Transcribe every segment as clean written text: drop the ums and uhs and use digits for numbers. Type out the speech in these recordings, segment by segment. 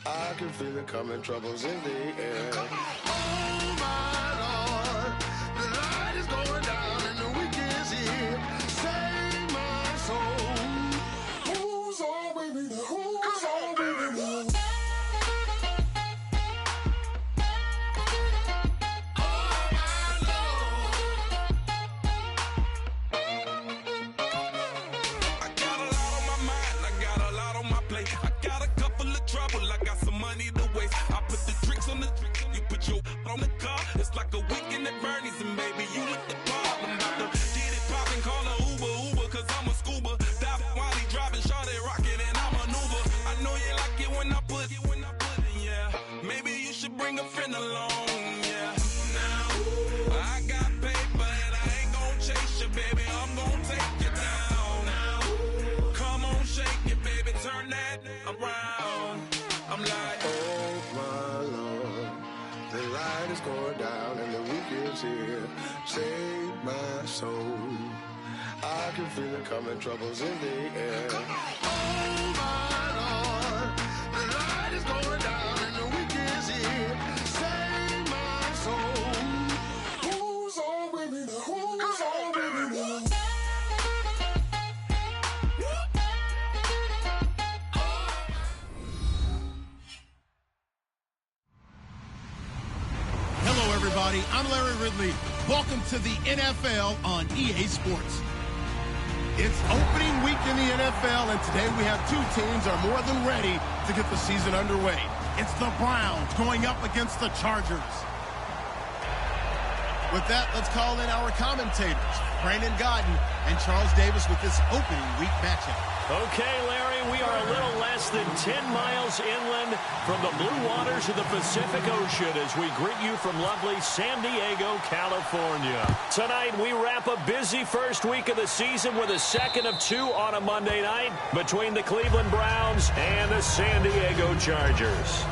I can feel it coming, troubles in the air. Oh my Lord, the light is going down and the week is here. Save my soul. Who's on with me now? Who's on with me now? On the car, it's like a weekend at Bernie's, and baby, you look the part. I'm about to get it poppin', call a Uber, cause I'm a scuba. Dive while he driving, shawty rockin', and I maneuver. I know you like it when I put it, yeah. Maybe you should bring a friend along, yeah. Now, I got paper, and I ain't gon' chase you, baby, I'm gon' take you down. Now, come on, shake it, baby, turn that around. I'm like, oh my Lord, the light is going down and the week is here. Save my soul. I can feel it coming, troubles in the air. Oh my Lord, the light is going down and the week is here. Save my soul. Who's on with me now? Who's on with me now? Everybody, I'm Larry Ridley. Welcome to the NFL on EA Sports. It's opening week in the NFL, and today we have two teams that are more than ready to get the season underway. It's the Browns going up against the Chargers. With that, let's call in our commentators, Brandon Godden and Charles Davis, with this opening week matchup. Okay, Larry, we are a little less than 10 miles inland from the blue waters of the Pacific Ocean as we greet you from lovely San Diego, California. Tonight, we wrap a busy first week of the season with a second of two on a Monday night between the Cleveland Browns and the San Diego Chargers.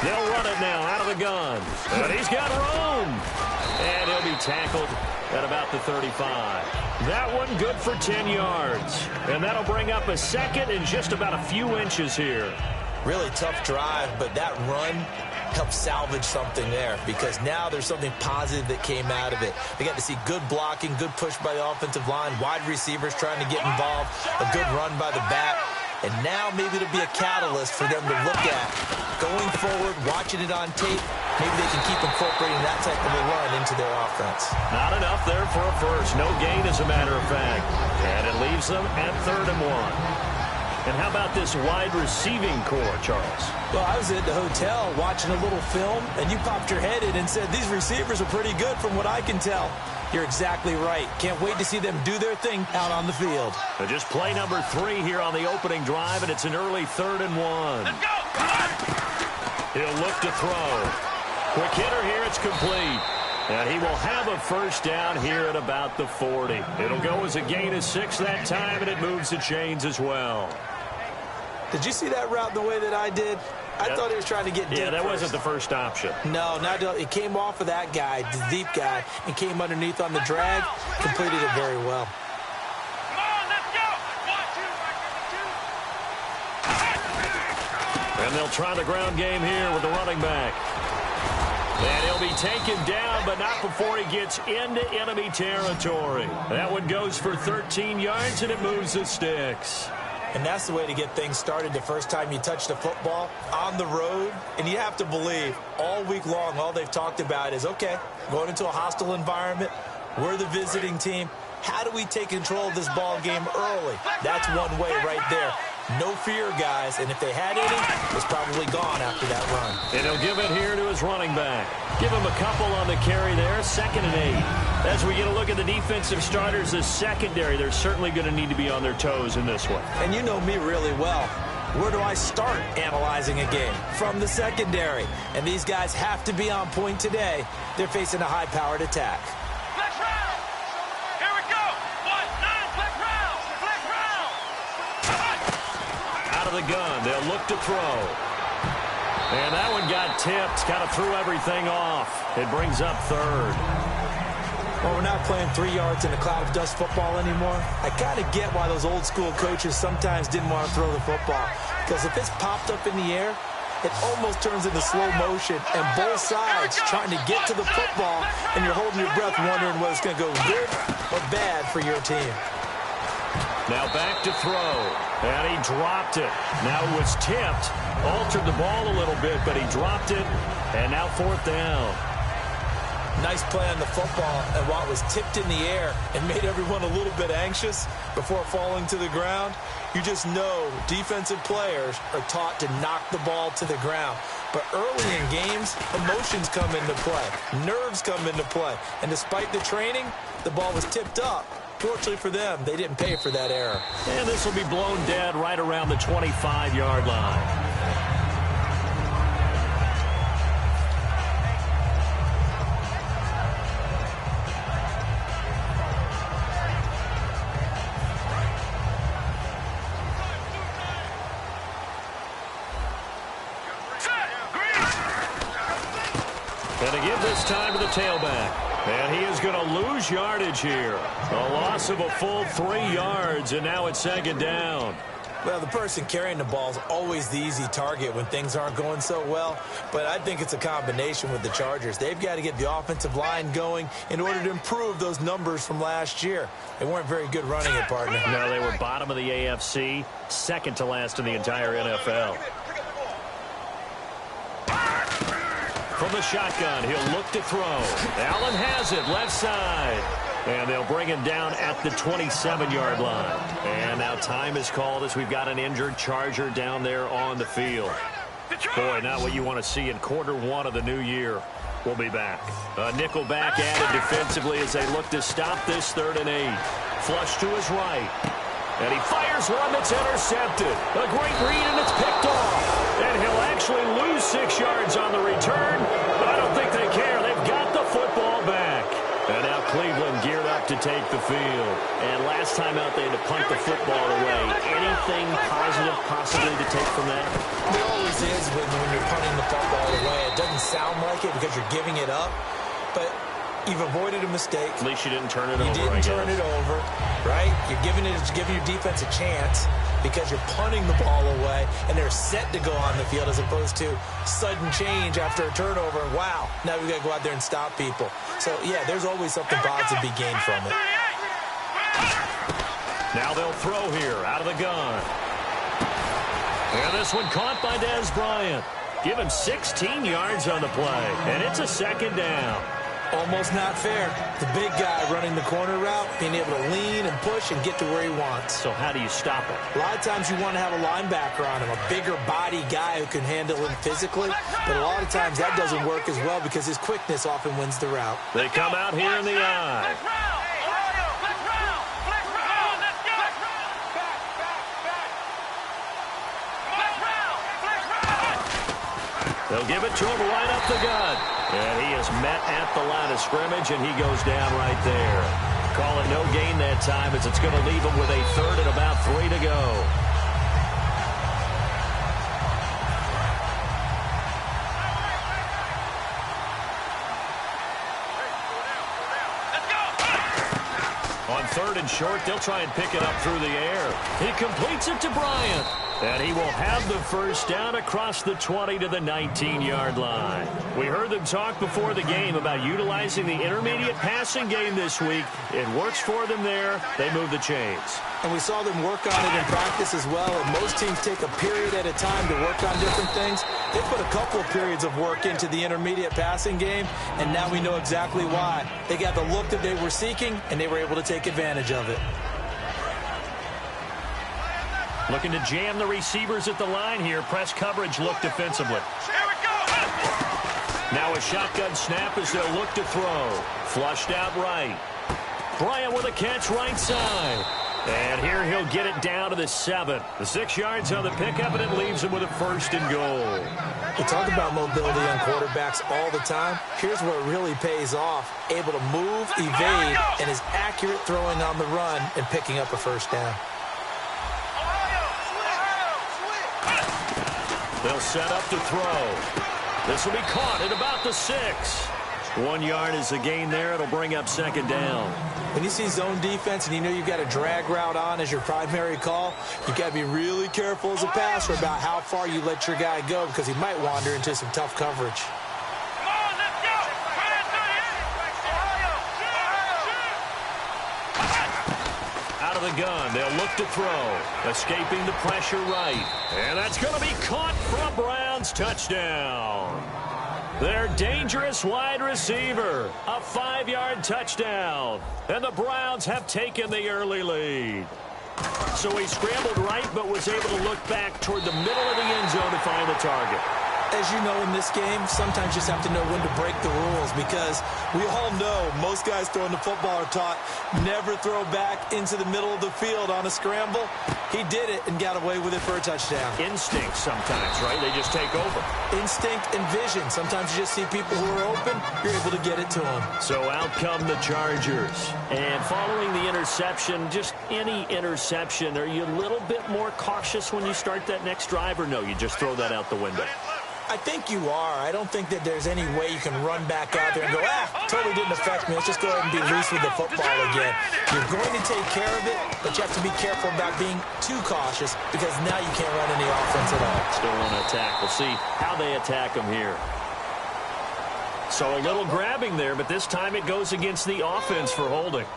They'll run it now out of the gun. But he's got room. And he'll be tackled at about the 35. That one good for 10 yards. And that'll bring up a second and just about a few inches here. Really tough drive, but that run helped salvage something there because now there's something positive that came out of it. They got to see good blocking, good push by the offensive line, wide receivers trying to get involved, a good run by the back. And now maybe it'll be a catalyst for them to look at going forward, watching it on tape. Maybe they can keep incorporating that type of a run into their offense. Not enough there for a first. No gain, as a matter of fact. And it leaves them at 3rd and 1. And how about this wide receiving core, Charles? Well, I was at the hotel watching a little film, and you popped your head in and said, these receivers are pretty good from what I can tell. You're exactly right. Can't wait to see them do their thing out on the field. But just play number 3 here on the opening drive, and it's an early 3rd and 1. let's go! He'll look to throw. Quick hitter here, it's complete. And he will have a first down here at about the 40. It'll go as a gain of 6 that time, and it moves the chains as well. Did you see that route the way that I did? I thought he was trying to get deep. Yeah, that first. wasn't the first option. No, it came off of that guy, the deep guy, and came underneath on the drag. Completed it very well. Come on, let's go! 1, 2, And they'll try the ground game here with the running back. And he'll be taken down, but not before he gets into enemy territory. That one goes for 13 yards, and it moves the sticks. And that's the way to get things started the first time you touch the football on the road. And you have to believe all week long, all they've talked about is, okay, going into a hostile environment, we're the visiting team. How do we take control of this ball game early? That's one way right there. No fear, guys. And if they had any, it's probably gone after that run. And he'll give it here to his running back. Give him a couple on the carry there, 2nd and 8. As we get a look at the defensive starters, the secondary, they're certainly going to need to be on their toes in this one. And you know me really well. Where do I start analyzing a game? From the secondary. And these guys have to be on point today. They're facing a high-powered attack. Flex round. Here we go. 1-9. Flex round. Flex round. Out of the gun. They'll look to throw. And that one got tipped. Kind of threw everything off. It brings up third. Well, we're not playing 3 yards in a cloud of dust football anymore. I kind of get why those old school coaches sometimes didn't want to throw the football. Because if it's popped up in the air, it almost turns into slow motion. And both sides trying to get to the football, and you're holding your breath wondering whether it's going to go good or bad for your team. Now back to throw. And he dropped it. Now it was tipped. Altered the ball a little bit, but he dropped it. And now 4th down. Nice play on the football, and while it was tipped in the air and made everyone a little bit anxious before falling to the ground, you just know defensive players are taught to knock the ball to the ground. But early in games, emotions come into play. Nerves come into play. And despite the training, the ball was tipped up. Fortunately for them, they didn't pay for that error. And this will be blown dead right around the 25-yard line. And to give this time to the tailback. And he is going to lose yardage here. A loss of a full 3 yards, and now it's 2nd down. Well, the person carrying the ball is always the easy target when things aren't going so well. But I think it's a combination with the Chargers. They've got to get the offensive line going in order to improve those numbers from last year. They weren't very good running it, partner. No, they were bottom of the AFC, second to last in the entire NFL. From the shotgun, he'll look to throw. Allen has it, left side. And they'll bring him down at the 27-yard line. And now time is called as we've got an injured Charger down there on the field. Boy, not what you want to see in Q1 of the new year. We'll be back. A nickel back added defensively as they look to stop this 3rd and 8. Flush to his right. And he fires one that's intercepted. A great read, and it's picked off. And he'll actually lose 6 yards on the return, but I don't think they care. They've got the football back. And now Cleveland geared up to take the field. And last time out, they had to punt the football away. Anything positive possibly to take from that? There always is when you're punting the football away. It doesn't sound like it because you're giving it up, but you've avoided a mistake. At least you didn't turn it over. You didn't turn it over, right? You're giving your defense a chance because you're punting the ball away, and they're set to go on the field as opposed to sudden change after a turnover. And wow, now we've got to go out there and stop people. So, yeah, there's always something positive to be gained from it. Now they'll throw here out of the gun. And this one caught by Dez Bryant. Give him 16 yards on the play, and it's a 2nd down. Almost not fair. The big guy running the corner route, being able to lean and push and get to where he wants. So how do you stop it? A lot of times you want to have a linebacker on him, a bigger body guy who can handle him physically. But a lot of times that doesn't work as well because his quickness often wins the route. They come out here in the eye. They'll give it to him right up the gut. And he is met at the line of scrimmage, and he goes down right there. Call it no gain that time as it's going to leave him with a 3rd and about 3 to go. On 3rd and short, they'll try and pick it up through the air. He completes it to Bryant. And he will have the 1st down across the 20 to the 19-yard line. We heard them talk before the game about utilizing the intermediate passing game this week. It works for them there. They move the chains. And we saw them work on it in practice as well. And most teams take a period at a time to work on different things. They put a couple of periods of work into the intermediate passing game, and now we know exactly why. They got the look that they were seeking, and they were able to take advantage of it. Looking to jam the receivers at the line here. Press coverage look defensively. Here we go. Now a shotgun snap as they'll look to throw. Flushed out right. Bryant with a catch right side. And here he'll get it down to the 7. The 6 yards on the pickup, and it leaves him with a 1st and goal. We talk about mobility on quarterbacks all the time. Here's where it really pays off. Able to move, evade, and is accurate throwing on the run and picking up a 1st down. They'll set up to throw. This will be caught at about the 6. 1 yard is the gain there. It'll bring up 2nd down. When you see zone defense and you know you've got a drag route on as your primary call, you've got to be really careful as a passer about how far you let your guy go because he might wander into some tough coverage. Out of the gun, they'll look to throw. Escaping the pressure right. And that's going to be caught from Browns. Touchdown. Their dangerous wide receiver. A 5-yard touchdown. And the Browns have taken the early lead. So he scrambled right, but was able to look back toward the middle of the end zone to find the target. As you know, in this game, sometimes you just have to know when to break the rules because we all know most guys throwing the football are taught never throw back into the middle of the field on a scramble. He did it and got away with it for a touchdown. Instinct sometimes, right? They just take over. Instinct and vision. Sometimes you just see people who are open, you're able to get it to them. So out come the Chargers. And following the interception, just any interception, are you a little bit more cautious when you start that next drive, or no, you just throw that out the window? I think you are. I don't think that there's any way you can run back out there and go, totally didn't affect me. Let's just go ahead and be loose with the football again. You're going to take care of it, but you have to be careful about being too cautious because now you can't run any offense at all. Still want to attack. We'll see how they attack them here. So a little grabbing there, but this time it goes against the offense for holding.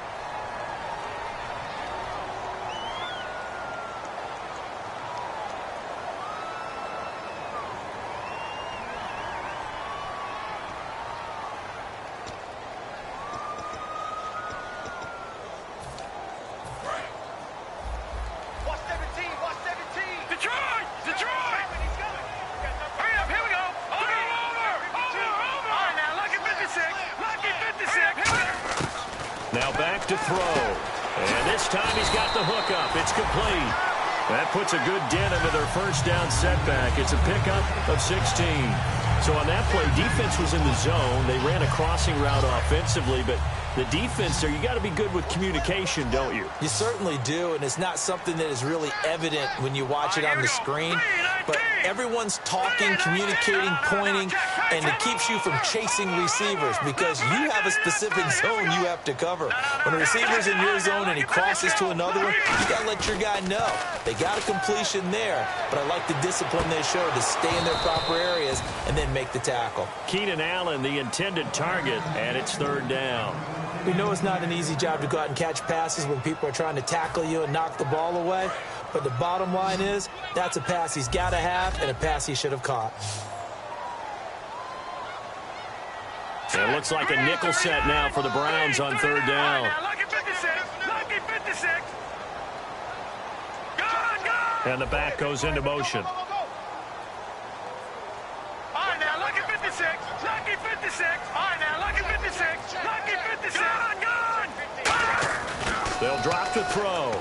Now back to throw. And this time he's got the hook up. It's complete. That puts a good dent into their 1st down setback. It's a pickup of 16. So on that play, defense was in the zone. They ran a crossing route offensively, but the defense there, you got to be good with communication, don't you? You certainly do, and it's not something that is really evident when you watch it on the screen. But everyone's talking, communicating, pointing, and it keeps you from chasing receivers because you have a specific zone you have to cover. When a receiver's in your zone and he crosses to another one, you got to let your guy know. They got a completion there, but I like the discipline they showed to stay in their proper areas and then make the tackle. Keenan Allen, the intended target, and it's 3rd down. We know it's not an easy job to go out and catch passes when people are trying to tackle you and knock the ball away. But the bottom line is, that's a pass he's got to have and a pass he should have caught. It looks like a nickel set now for the Browns on 3rd down. And the back goes into motion. They'll drop to throw.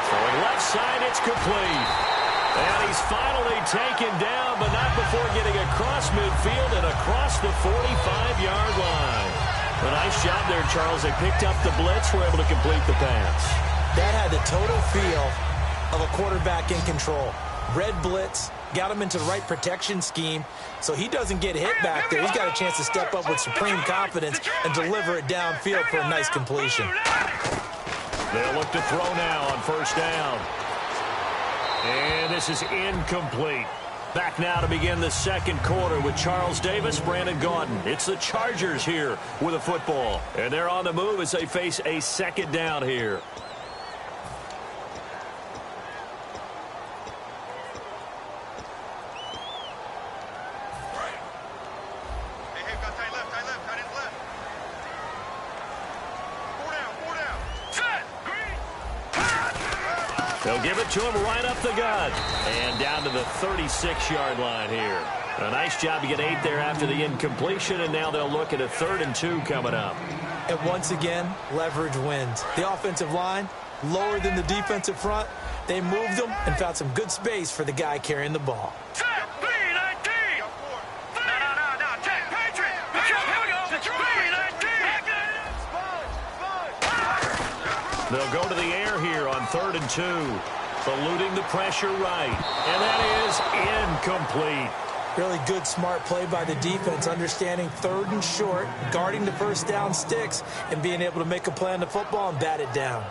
Throwing left side, it's complete. And he's finally taken down, but not before getting across midfield and across the 45-yard line. A nice job there, Charles. They picked up the blitz, were able to complete the pass. That had the total feel of a quarterback in control. Red blitz, got him into the right protection scheme, so he doesn't get hit back there. He's got a chance to step up with supreme confidence and deliver it downfield for a nice completion. They'll look to throw now on 1st down. And this is incomplete. Back now to begin the 2nd quarter with Charles Davis, Brandon Gaudin. It's the Chargers here with a football. And they're on the move as they face a 2nd down here. They'll give it to him right up the gut. And down to the 36-yard line here. A nice job to get 8 there after the incompletion, and now they'll look at a 3rd and 2 coming up. And once again, leverage wins. The offensive line, lower than the defensive front, they moved them and found some good space for the guy carrying the ball. They'll go to the air here on 3rd and 2. Eluding the pressure right. And that is incomplete. Really good, smart play by the defense, understanding 3rd and short, guarding the first down sticks, and being able to make a play on the football and bat it down.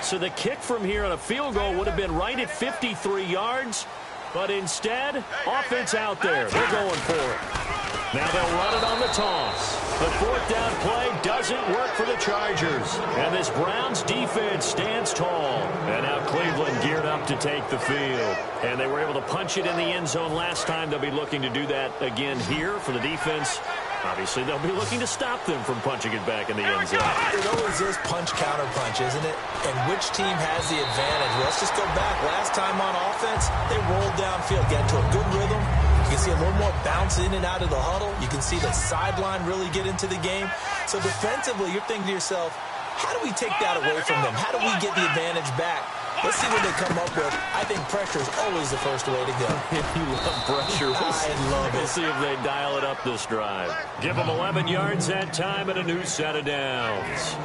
So the kick from here on a field goal would have been right at 53 yards. But instead, offense out there. They're going for it. Now they'll run it on the toss. The 4th down play doesn't work for the Chargers. And this Browns defense stands tall. And now Cleveland geared up to take the field. And they were able to punch it in the end zone last time. They'll be looking to do that again here for the defense. Obviously, they'll be looking to stop them from punching it back in the end zone. It always is punch-counter-punch, isn't it? And which team has the advantage? Let's just go back. Last time on offense, they rolled downfield, got into a good rhythm. You can see a little more bounce in and out of the huddle. You can see the sideline really get into the game. So defensively, you're thinking to yourself, how do we take that away from them? How do we get the advantage back? Let's see what they come up with. I think pressure is always the first way to go. If you love pressure, I love it. We'll see if they dial it up this drive. Give them 11 yards that time and a new set of downs.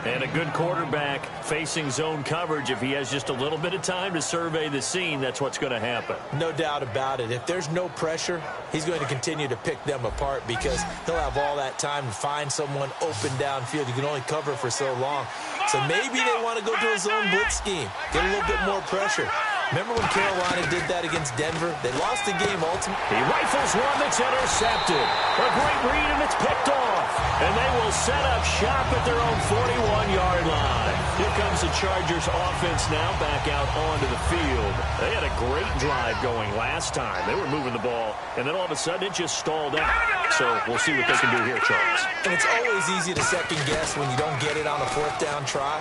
And a good quarterback facing zone coverage. If he has just a little bit of time to survey the scene, that's what's going to happen. No doubt about it. If there's no pressure, he's going to continue to pick them apart because he'll have all that time to find someone open downfield. You can only cover for so long. So maybe they want to go to a zone blitz scheme, get a little bit more pressure. Remember when Carolina did that against Denver? They lost the game ultimately. He rifles one that's intercepted. A great read, and it's picked off. And they will set up shop at their own 41-yard line. Here comes the Chargers offense now back out onto the field. They had a great drive going last time. They were moving the ball, and then all of a sudden it just stalled out. So we'll see what they can do here, Charles. And it's always easy to second guess when you don't get it on a 4th down try.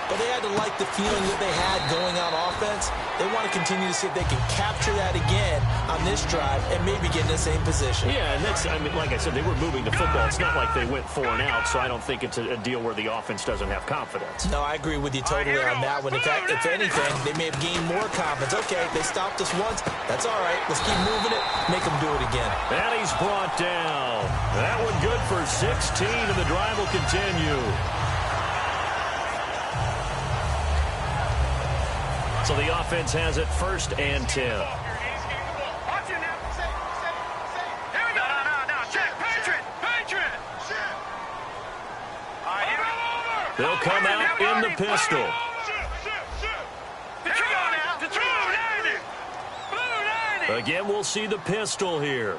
But they had to like the feeling that they had going on offense. They want to continue to see if they can capture that again on this drive and maybe get in the same position. Yeah, and that's, I mean, like I said, they were moving the football. It's not like they went 4 and out, so I don't think it's a deal where the offense doesn't have confidence. No, I agree with you totally on that one. In fact, if anything, they may have gained more confidence. Okay, they stopped us once. That's all right. Let's keep moving it, make them do it again. And he's brought down. That one good for 16, and the drive will continue. So the offense has it 1st and 10. They'll come out in the pistol. Again, we'll see the pistol here.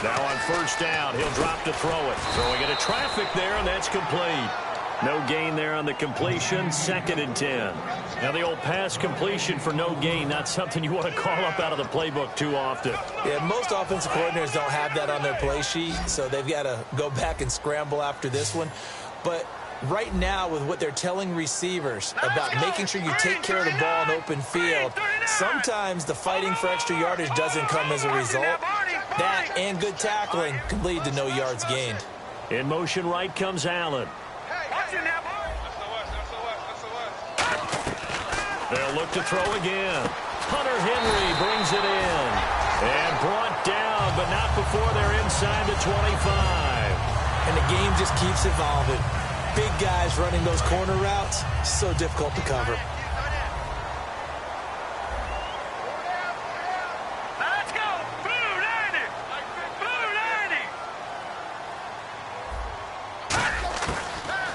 Now on 1st down, he'll drop to throw it. Throwing into traffic there, and that's complete. No gain there on the completion, 2nd and 10. Now the old pass completion for no gain, not something you want to call up out of the playbook too often. Yeah, most offensive coordinators don't have that on their play sheet, so they've got to go back and scramble after this one. But right now, with what they're telling receivers about making sure you take care of the ball in open field, sometimes the fighting for extra yardage doesn't come as a result. That and good tackling can lead to no yards gained. In motion right comes Allen. They'll look to throw again. Hunter Henry brings it in. And brought down, but not before they're inside the 25. And the game just keeps evolving. Big guys running those corner routes, so difficult to cover.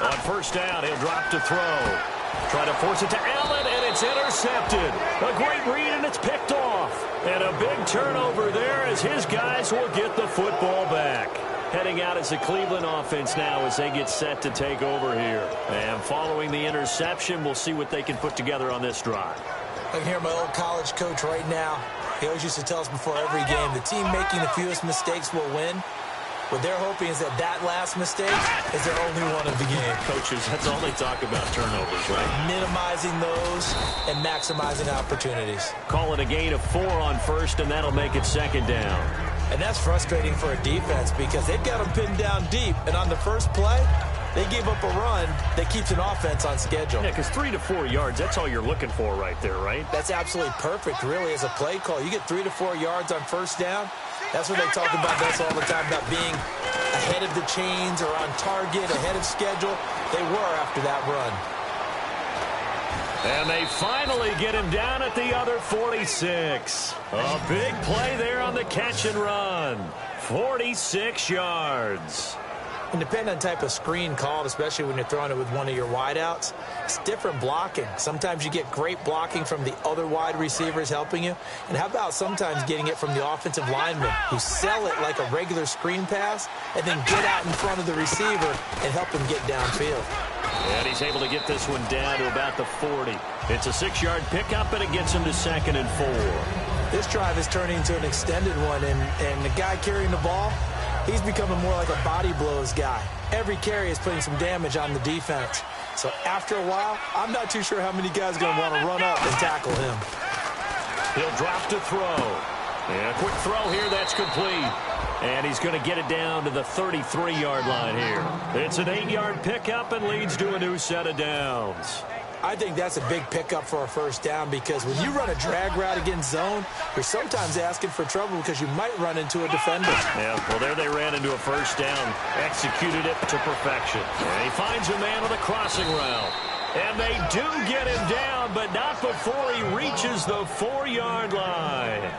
On 1st down, he'll drop to throw. Try to force it to Allen, and it's intercepted. A great read, and it's picked off. And a big turnover there as his guys will get the football back. Heading out as the Cleveland offense now as they get set to take over here. And following the interception, we'll see what they can put together on this drive. I can hear my old college coach right now. He always used to tell us before every game, the team making the fewest mistakes will win. What they're hoping is that last mistake is their only one of the game. Coaches, that's all they talk about, turnovers, right? Minimizing those and maximizing opportunities. Call it a gain of 4 on first, and that'll make it second down. And that's frustrating for a defense because they've got them pinned down deep. And on the first play, they gave up a run that keeps an offense on schedule. Yeah, because 3 to 4 yards, that's all you're looking for right there, right? That's absolutely perfect, really, as a play call. You get 3 to 4 yards on first down. That's what they talk about this all the time, about being ahead of the chains or on target, ahead of schedule. They were after that run. And they finally get him down at the other 46. A big play there on the catch and run. 46 yards. And depending on the type of screen called, especially when you're throwing it with one of your wideouts, it's different blocking. Sometimes you get great blocking from the other wide receivers helping you. And how about sometimes getting it from the offensive linemen who sell it like a regular screen pass and then get out in front of the receiver and help him get downfield. And he's able to get this one down to about the 40. It's a 6-yard pickup, and it gets him to 2nd and 4. This drive is turning into an extended one, and the guy carrying the ball, he's becoming more like a body blows guy. Every carry is putting some damage on the defense. So after a while, I'm not too sure how many guys are going to want to run up and tackle him. He'll drop to throw. And a quick throw here, that's complete. And he's going to get it down to the 33-yard line here. It's an 8-yard pickup and leads to a new set of downs. I think that's a big pickup for a first down because when you run a drag route against zone, you're sometimes asking for trouble because you might run into a defender. Yeah, well, there they ran into a first down, executed it to perfection. And he finds a man on a crossing route. And they do get him down, but not before he reaches the 4-yard line.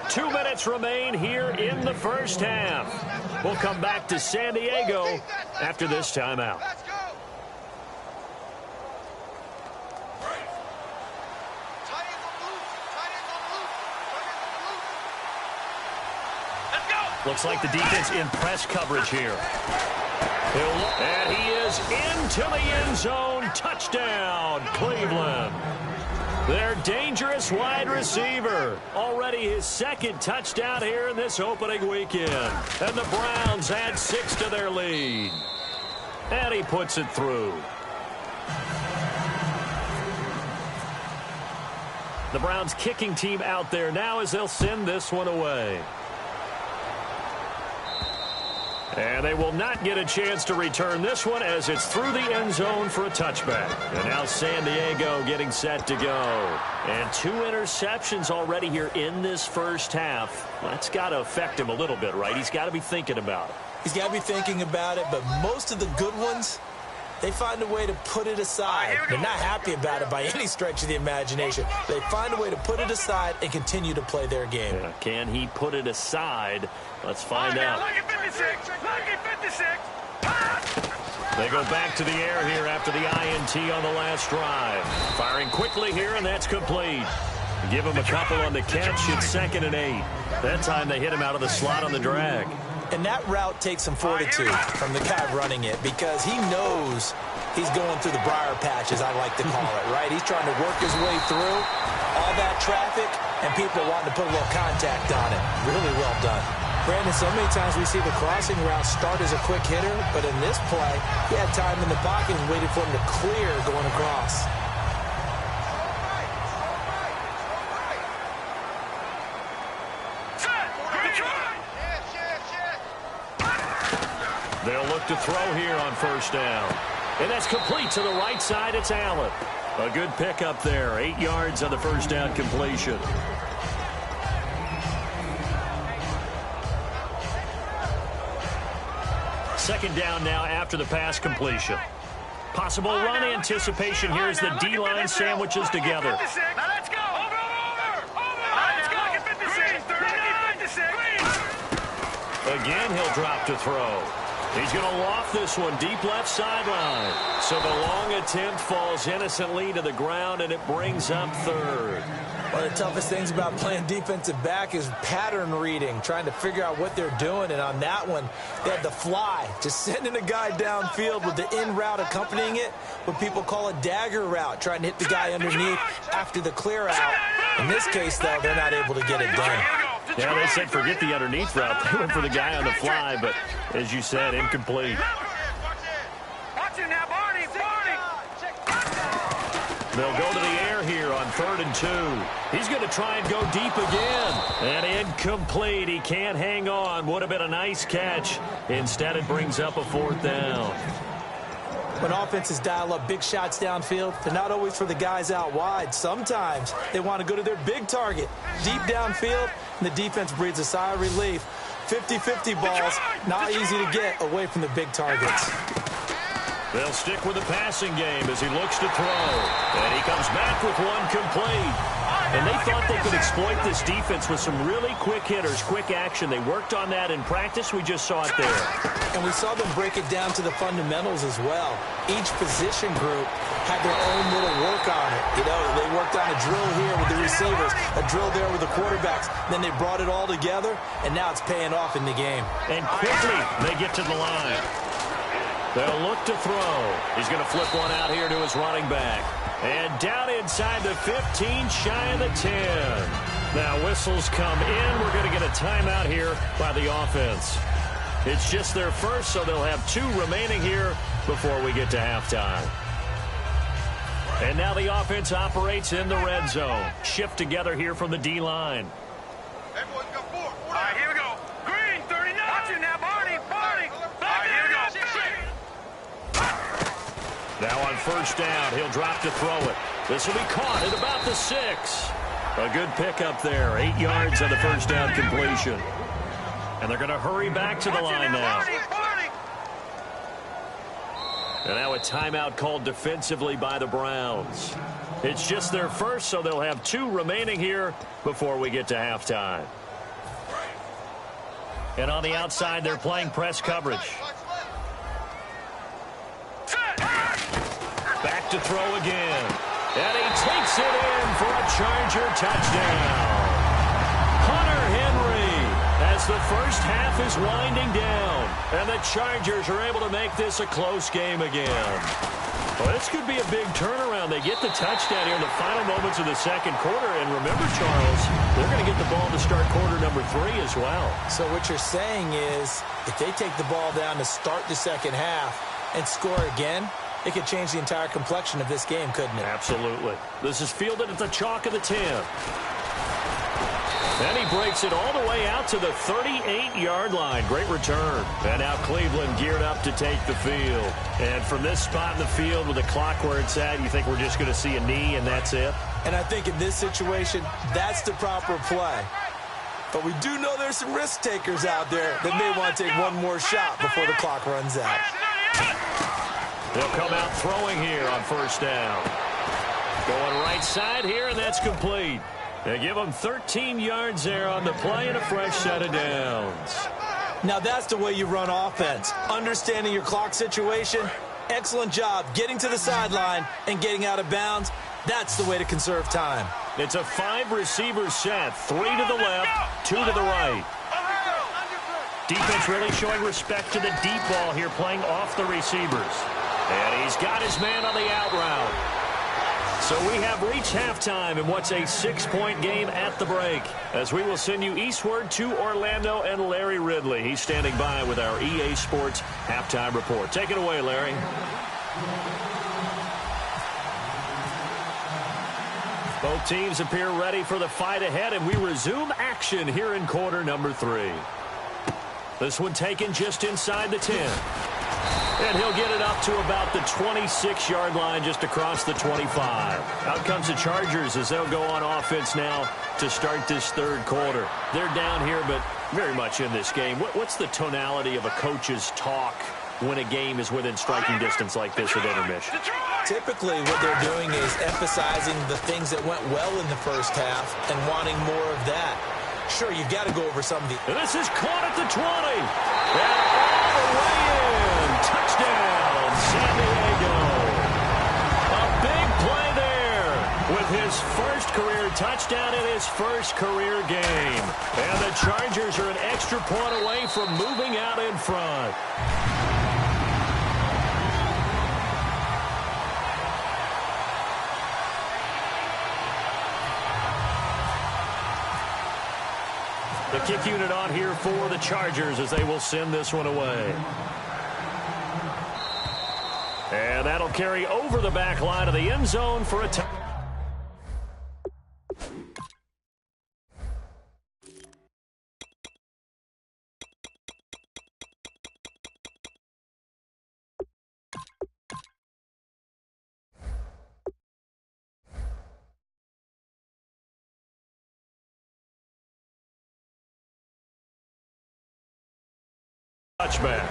Two minutes remain here in the first half. We'll come back to San Diego after this timeout. Looks like the defense in press coverage here. And he is into the end zone. Touchdown, Cleveland. Their dangerous wide receiver. Already his 2nd touchdown here in this opening weekend. And the Browns add 6 to their lead. And he puts it through. The Browns kicking team out there now as they'll send this one away. And they will not get a chance to return this one as it's through the end zone for a touchback. And now San Diego getting set to go. And 2 interceptions already here in this first half. That's got to affect him a little bit, right? He's got to be thinking about it. He's got to be thinking about it, but most of the good ones, they find a way to put it aside. They're not happy about it by any stretch of the imagination. They find a way to put it aside and continue to play their game. Yeah, can he put it aside? Let's find out. They go back to the air here after the INT on the last drive. Firing quickly here, and that's complete. Give him a couple on the catch. It's 2nd and 8. That time they hit him out of the slot on the drag. And that route takes some fortitude from the guy running it because he knows he's going through the briar patch, as I like to call it, right? He's trying to work his way through all that traffic and people wanting to put a little contact on it. Really well done. Brandon, so many times we see the crossing route start as a quick hitter, but in this play, he had time in the pocket and waited for him to clear going across. They'll look to throw here on first down. And that's complete to the right side. It's Allen. A good pickup there. 8 yards on the first down completion. Second down now after the pass completion. Possible run anticipation here as the D-line sandwiches together. Now let's go. Over. Let's go. 56. Again, he'll drop to throw. He's going to loft this one deep left sideline. So the long attempt falls innocently to the ground, and it brings up 3rd. One of the toughest things about playing defensive back is pattern reading, trying to figure out what they're doing. And on that one, they had the fly, just sending a guy downfield with the in route accompanying it, what people call a dagger route, trying to hit the guy underneath after the clear out. In this case, though, they're not able to get it done. Yeah, they said forget the underneath route. They went for the guy on the fly, but as you said, incomplete. They'll go to the air here on 3rd and 2. He's going to try and go deep again. And incomplete. He can't hang on. Would have been a nice catch. Instead, it brings up a 4th down. When offenses dial up big shots downfield, they're not always for the guys out wide. Sometimes they want to go to their big target, deep downfield, and the defense breathes a sigh of relief. 50-50 balls, not easy to get away from the big targets. They'll stick with the passing game as he looks to throw. And he comes back with one complete. And they thought they could exploit this defense with some really quick hitters, quick action. They worked on that in practice. We just saw it there. And we saw them break it down to the fundamentals as well. Each position group had their own little work on it. You know, they worked on a drill here with the receivers, a drill there with the quarterbacks. Then they brought it all together, and now it's paying off in the game. And quickly, they get to the line. They'll look to throw. He's going to flip one out here to his running back. And down inside the 15, shy of the 10. Now whistles come in. We're going to get a timeout here by the offense. It's just their first, so they'll have 2 remaining here before we get to halftime. And now the offense operates in the red zone. Shift together here from the D-line. Everyone's got 4. All right, here we go. Green, 39. Watch you now, Barney. All right, here we go. Now on 1st down, he'll drop to throw it. This will be caught at about the 6. A good pickup there. 8 yards on the 1st down completion. And they're going to hurry back to the line now. And now a timeout called defensively by the Browns. It's just their first, so they'll have 2 remaining here before we get to halftime. And on the outside, they're playing press coverage. Back to throw again. And he takes it in for a Charger touchdown. Hunter Henry, as the first half is winding down. And the Chargers are able to make this a close game again. Well, this could be a big turnaround. They get the touchdown here in the final moments of the 2nd quarter. And remember, Charles, they're going to get the ball to start quarter number 3 as well. So what you're saying is if they take the ball down to start the 2nd half and score again, it could change the entire complexion of this game, couldn't it? Absolutely. This is fielded at the chalk of the 10. And he breaks it all the way out to the 38-yard line. Great return. And now Cleveland geared up to take the field. And from this spot in the field with the clock where it's at, you think we're just going to see a knee and that's it? And I think in this situation, that's the proper play. But we do know there's some risk takers out there that may want to take one more shot before the clock runs out. They'll come out throwing here on 1st down. Going right side here, and that's complete. They give them 13 yards there on the play and a fresh set of downs. Now that's the way you run offense. Understanding your clock situation. Excellent job getting to the sideline and getting out of bounds. That's the way to conserve time. It's a 5-receiver set. 3 to the left, 2 to the right. Defense really showing respect to the deep ball here, playing off the receivers. And he's got his man on the out route. So we have reached halftime in what's a 6-point game at the break. As we will send you eastward to Orlando and Larry Ridley. He's standing by with our EA Sports halftime report. Take it away, Larry. Both teams appear ready for the fight ahead, and we resume action here in quarter number 3. This one taken just inside the 10. And he'll get it up to about the 26-yard line, just across the 25. Out comes the Chargers as they'll go on offense now to start this 3rd quarter. They're down here, but very much in this game. What's the tonality of a coach's talk when a game is within striking distance like this at intermission? Typically, what they're doing is emphasizing the things that went well in the first half and wanting more of that. Sure, you've got to go over some of the... And this is caught at the 20. And all the way in. Touchdown, San Diego. A big play there with his first career touchdown in his first career game. And the Chargers are an extra point away from moving out in front. The kick unit on here for the Chargers as they will send this one away. And that'll carry over the back line of the end zone for a touchdown. Touchback.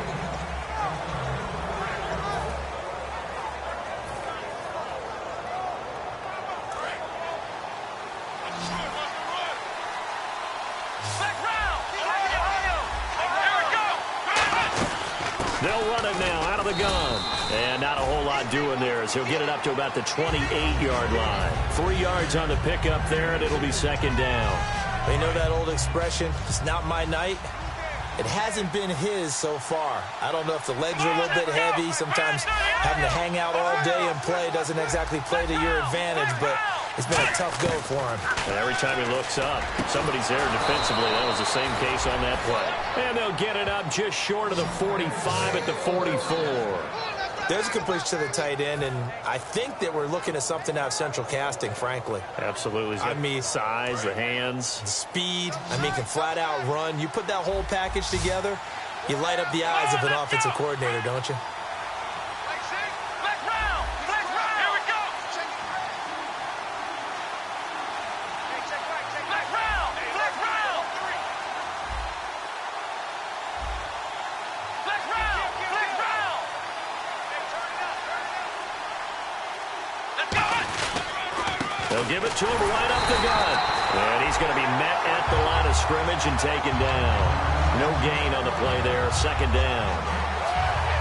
They'll run it now out of the gun. And not a whole lot doing there as he'll get it up to about the 28-yard line. 3 yards on the pickup there, and it'll be second down. You know that old expression, it's not my night? It hasn't been his so far. I don't know if the legs are a little bit heavy. Sometimes having to hang out all day and play doesn't exactly play to your advantage, but it's been a tough go for him. And every time he looks up, somebody's there defensively. That was the same case on that play. And they'll get it up just short of the 45 at the 44. There's a completion to the tight end, and I think that we're looking at something out of central casting, frankly. Absolutely. I mean, size, the hands. the speed. I mean, can flat out run. You put that whole package together, you light up the eyes of an offensive coordinator, don't you? They'll give it to him right up the gut. And he's going to be met at the line of scrimmage and taken down. No gain on the play there. Second down.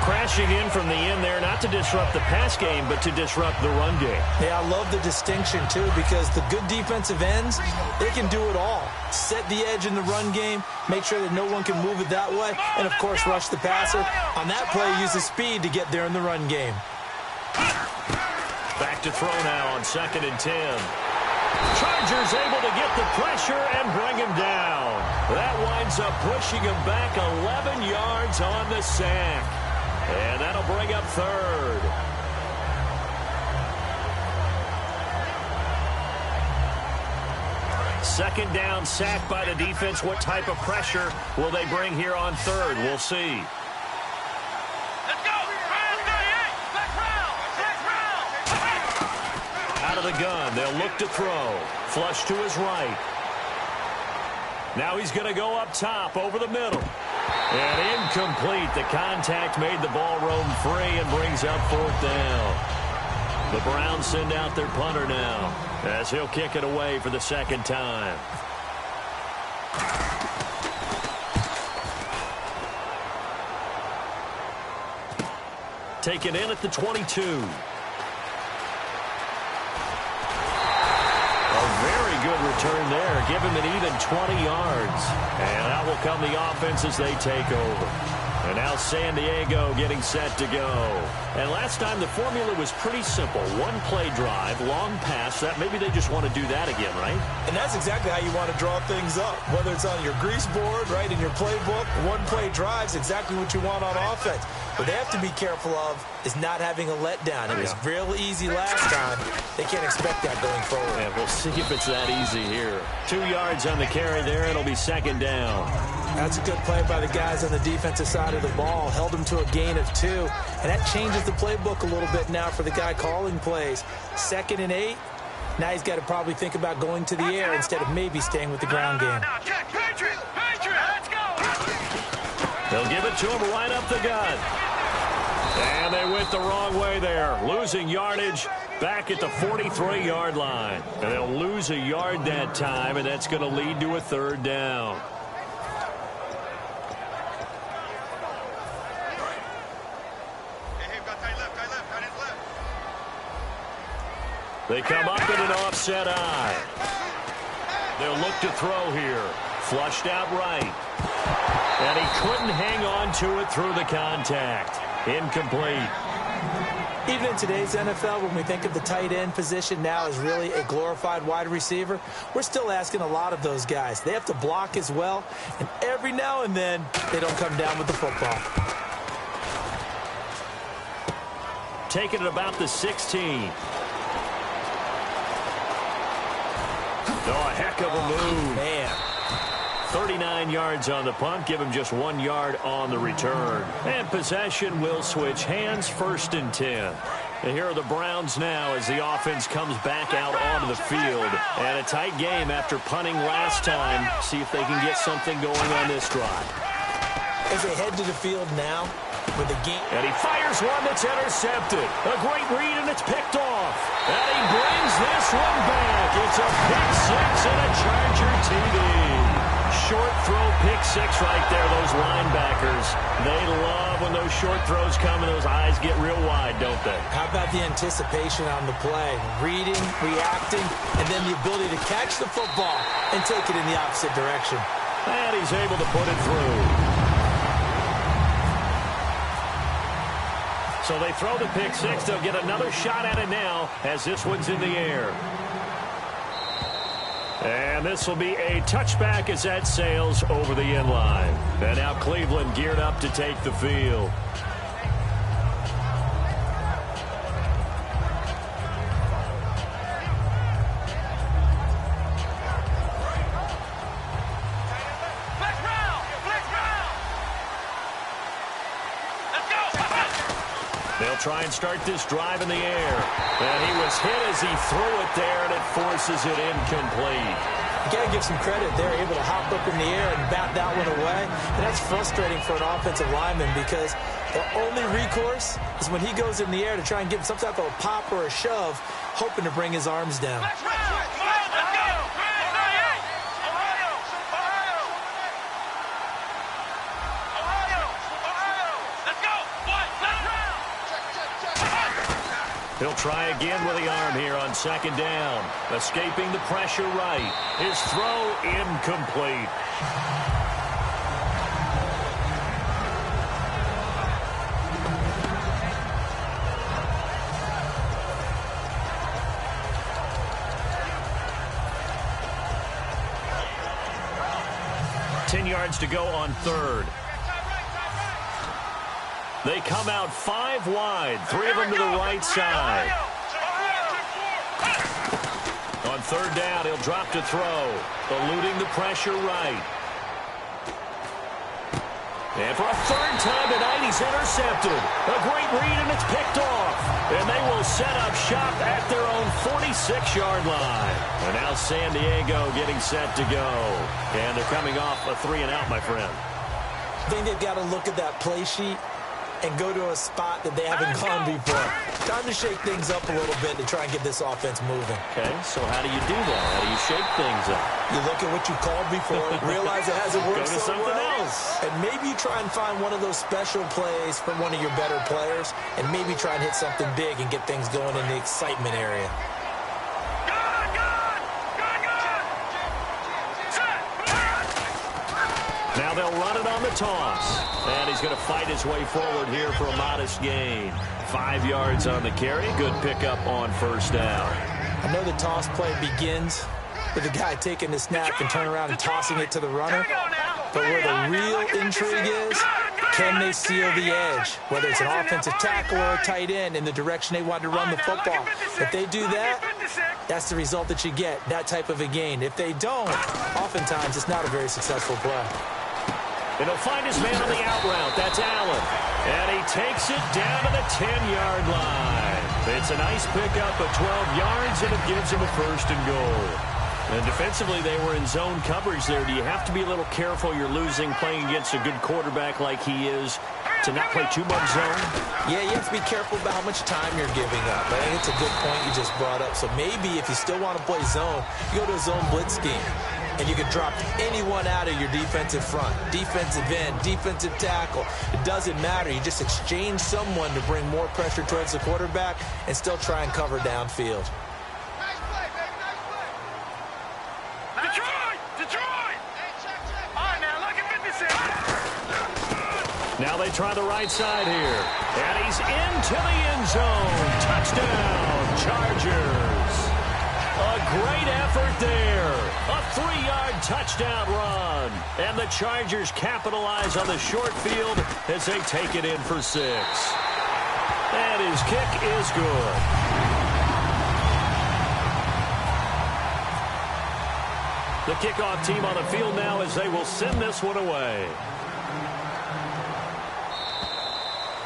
Crashing in from the end there, not to disrupt the pass game, but to disrupt the run game. Yeah, I love the distinction, too, because the good defensive ends, they can do it all. Set the edge in the run game, make sure that no one can move it that way, and, of course, rush the passer. On that play, use the speed to get there in the run game. Back to throw now on 2nd and 10. Chargers able to get the pressure and bring him down. That winds up pushing him back 11 yards on the sack. And that'll bring up third. Second down, sack by the defense. What type of pressure will they bring here on third? We'll see. Out of the gun, they'll look to throw. Flush to his right. Now he's going to go up top over the middle. And incomplete. The contact made the ball roam free and brings up 4th down. The Browns send out their punter now as he'll kick it away for the second time. Taken in at the 22. Very good return there. Give him an even 20 yards. And out will come the offense as they take over. And now San Diego getting set to go. And last time the formula was pretty simple. One play drive, long pass. That maybe they just want to do that again, right? And that's exactly how you want to draw things up. Whether it's on your grease board, right, in your playbook, one play drive's exactly what you want on offense. What they have to be careful of is not having a letdown. It was real easy last time. They can't expect that going forward. And we'll see if it's that easy here. 2 yards on the carry there. It'll be second down. That's a good play by the guys on the defensive side of the ball. Held them to a gain of 2. And that changes the playbook a little bit now for the guy calling plays. 2nd and 8. Now he's got to probably think about going to the air instead of maybe staying with the ground game. Patriot, let's go. They'll give it to him right up the gut. And they went the wrong way there. Losing yardage back at the 43-yard line. And they'll lose a yard that time, and that's going to lead to a 3rd down. They come up in an offset eye. They'll look to throw here. Flushed out right. And he couldn't hang on to it through the contact. Incomplete. Even in today's NFL, when we think of the tight end position now as really a glorified wide receiver, we're still asking a lot of those guys. They have to block as well, and every now and then, they don't come down with the football. Taking it about the 16. Oh, a heck of a move. Man. 39 yards on the punt. Give him just 1 yard on the return. And possession will switch hands, 1st and 10. And here are the Browns now as the offense comes back out onto the field. And a tight game after punting last time. See if they can get something going on this drive. As they head to the field now with the game. And he fires one that's intercepted. A great read, and it's picked off. And he brings this one back. It's a pick six and a Charger TD. Short throw pick six right there, those linebackers. They love when those short throws come and those eyes get real wide, don't they? How about the anticipation on the play? Reading, reacting, and then the ability to catch the football and take it in the opposite direction. And he's able to put it through. So they throw the pick six. They'll get another shot at it now as this one's in the air. And this will be a touchback as that sails over the end line. And now Cleveland geared up to take the field. They'll try and start this drive in the air. And he was hit as he threw it there, and it forces it incomplete. You got to give some credit. They're able to hop up in the air and bat that one away. And that's frustrating for an offensive lineman because the only recourse is when he goes in the air to try and get some type of a pop or a shove, hoping to bring his arms down. He'll try again with the arm here on 2nd down. Escaping the pressure right. His throw incomplete. Yards to go on 3rd. They come out 5 wide, 3 of them to the right side. On 3rd down, he'll drop to throw, eluding the pressure right. And for a 3rd time tonight, he's intercepted. A great read, and it's picked off. And they will set up shop at their own 46-yard line. And now San Diego getting set to go. And they're coming off a 3-and-out, my friend. I think they've got to look at that play sheet and go to a spot that they haven't gone before. Time to shake things up a little bit to try and get this offense moving. Okay, so how do you do that? How do you shake things up? You look at what you called before, realize it hasn't worked Go to so something well, else. and maybe you try and find one of those special plays from one of your better players, and maybe try and hit something big and get things going in the excitement area. Now they'll run it on the toss. And he's going to fight his way forward here for a modest gain. 5 yards on the carry. Good pickup on 1st down. I know the toss play begins with the guy taking the snap and turning around and tossing it to the runner. But where the real intrigue is, can they seal the edge? Whether it's an offensive tackle or a tight end in the direction they want to run the football. If they do that, that's the result that you get, that type of a gain. If they don't, oftentimes it's not a very successful play. And he'll find his man on the out route. That's Allen. And he takes it down to the 10-yard line. It's a nice pickup of 12 yards, and it gives him a 1st and goal. And defensively, they were in zone coverage there. Do you have to be a little careful you're losing playing against a good quarterback like he is to not play too much zone? Yeah, you have to be careful about how much time you're giving up. I think it's a good point you just brought up. So maybe if you still want to play zone, you go to a zone blitz scheme. And you can drop anyone out of your defensive front, defensive end, defensive tackle. It doesn't matter. You just exchange someone to bring more pressure towards the quarterback and still try and cover downfield. Now they try the right side here. And he's into the end zone. Touchdown, Chargers. A great effort there. A 3-yard touchdown run. And the Chargers capitalize on the short field as they take it in for 6. And his kick is good. The kickoff team on the field now as they will send this one away.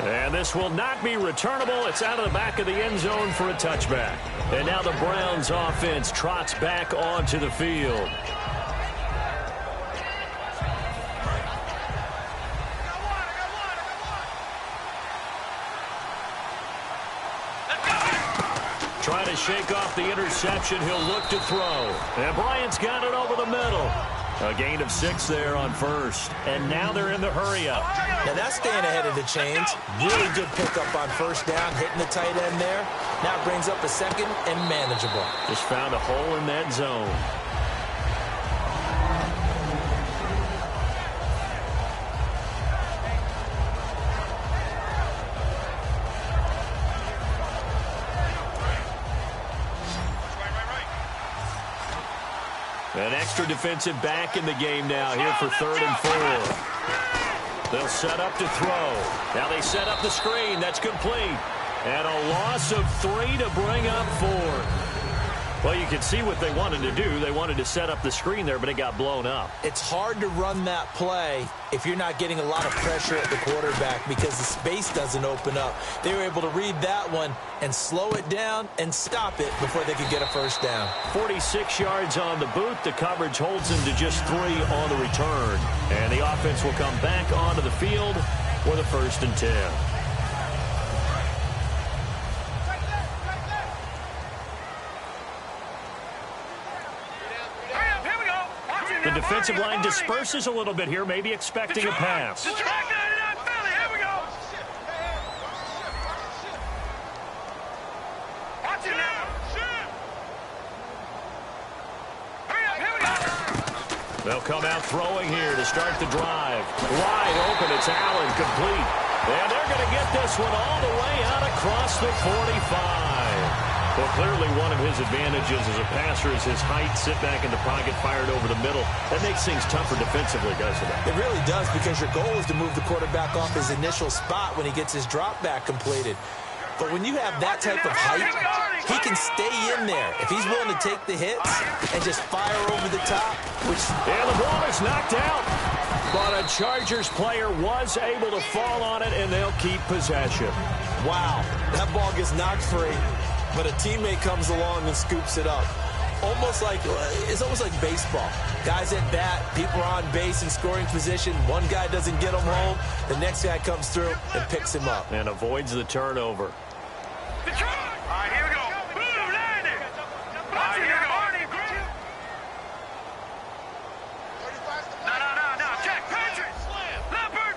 And this will not be returnable. It's out of the back of the end zone for a touchback. And now the Browns offense trots back onto the field. Trying to shake off the interception. He'll look to throw. And Bryant's got it over the middle. A gain of 6 there on first. And now they're in the hurry-up. Now that's staying ahead of the chains. Really good pickup on first down, hitting the tight end there. Now it brings up a second and manageable. Just found a hole in that zone. An extra defensive back in the game now here for 3rd and 4. They'll set up to throw. Now they set up the screen. That's complete. And a loss of 3 to bring up 4. Well, you can see what they wanted to do. They wanted to set up the screen there, but it got blown up. It's hard to run that play if you're not getting a lot of pressure at the quarterback because the space doesn't open up. They were able to read that one and slow it down and stop it before they could get a first down. 46 yards on the boot. The coverage holds them to just 3 on the return. And the offense will come back onto the field for the 1st and 10. The defensive line disperses a little bit here, maybe expecting a pass. Here we go. Watch it now. Here we go. They'll come out throwing here to start the drive. Wide open, it's Allen, complete. And they're going to get this one all the way out across the 45. Well, clearly one of his advantages as a passer is his height, sit back in the pocket, fired over the middle. That makes things tougher defensively, doesn't it? It really does because your goal is to move the quarterback off his initial spot when he gets his drop back completed. But when you have that type of height, he can stay in there. If he's willing to take the hits and just fire over the top, which... And the ball is knocked out. But a Chargers player was able to fall on it, and they'll keep possession. Wow, that ball gets knocked free. But a teammate comes along and scoops it up. It's almost like baseball. Guys at bat, people are on base in scoring position. One guy doesn't get him home. The next guy comes through and picks him up. And avoids the turnover. All right, here we go. Boom, landed. Here we go. No. Check. Patrick. Leopard.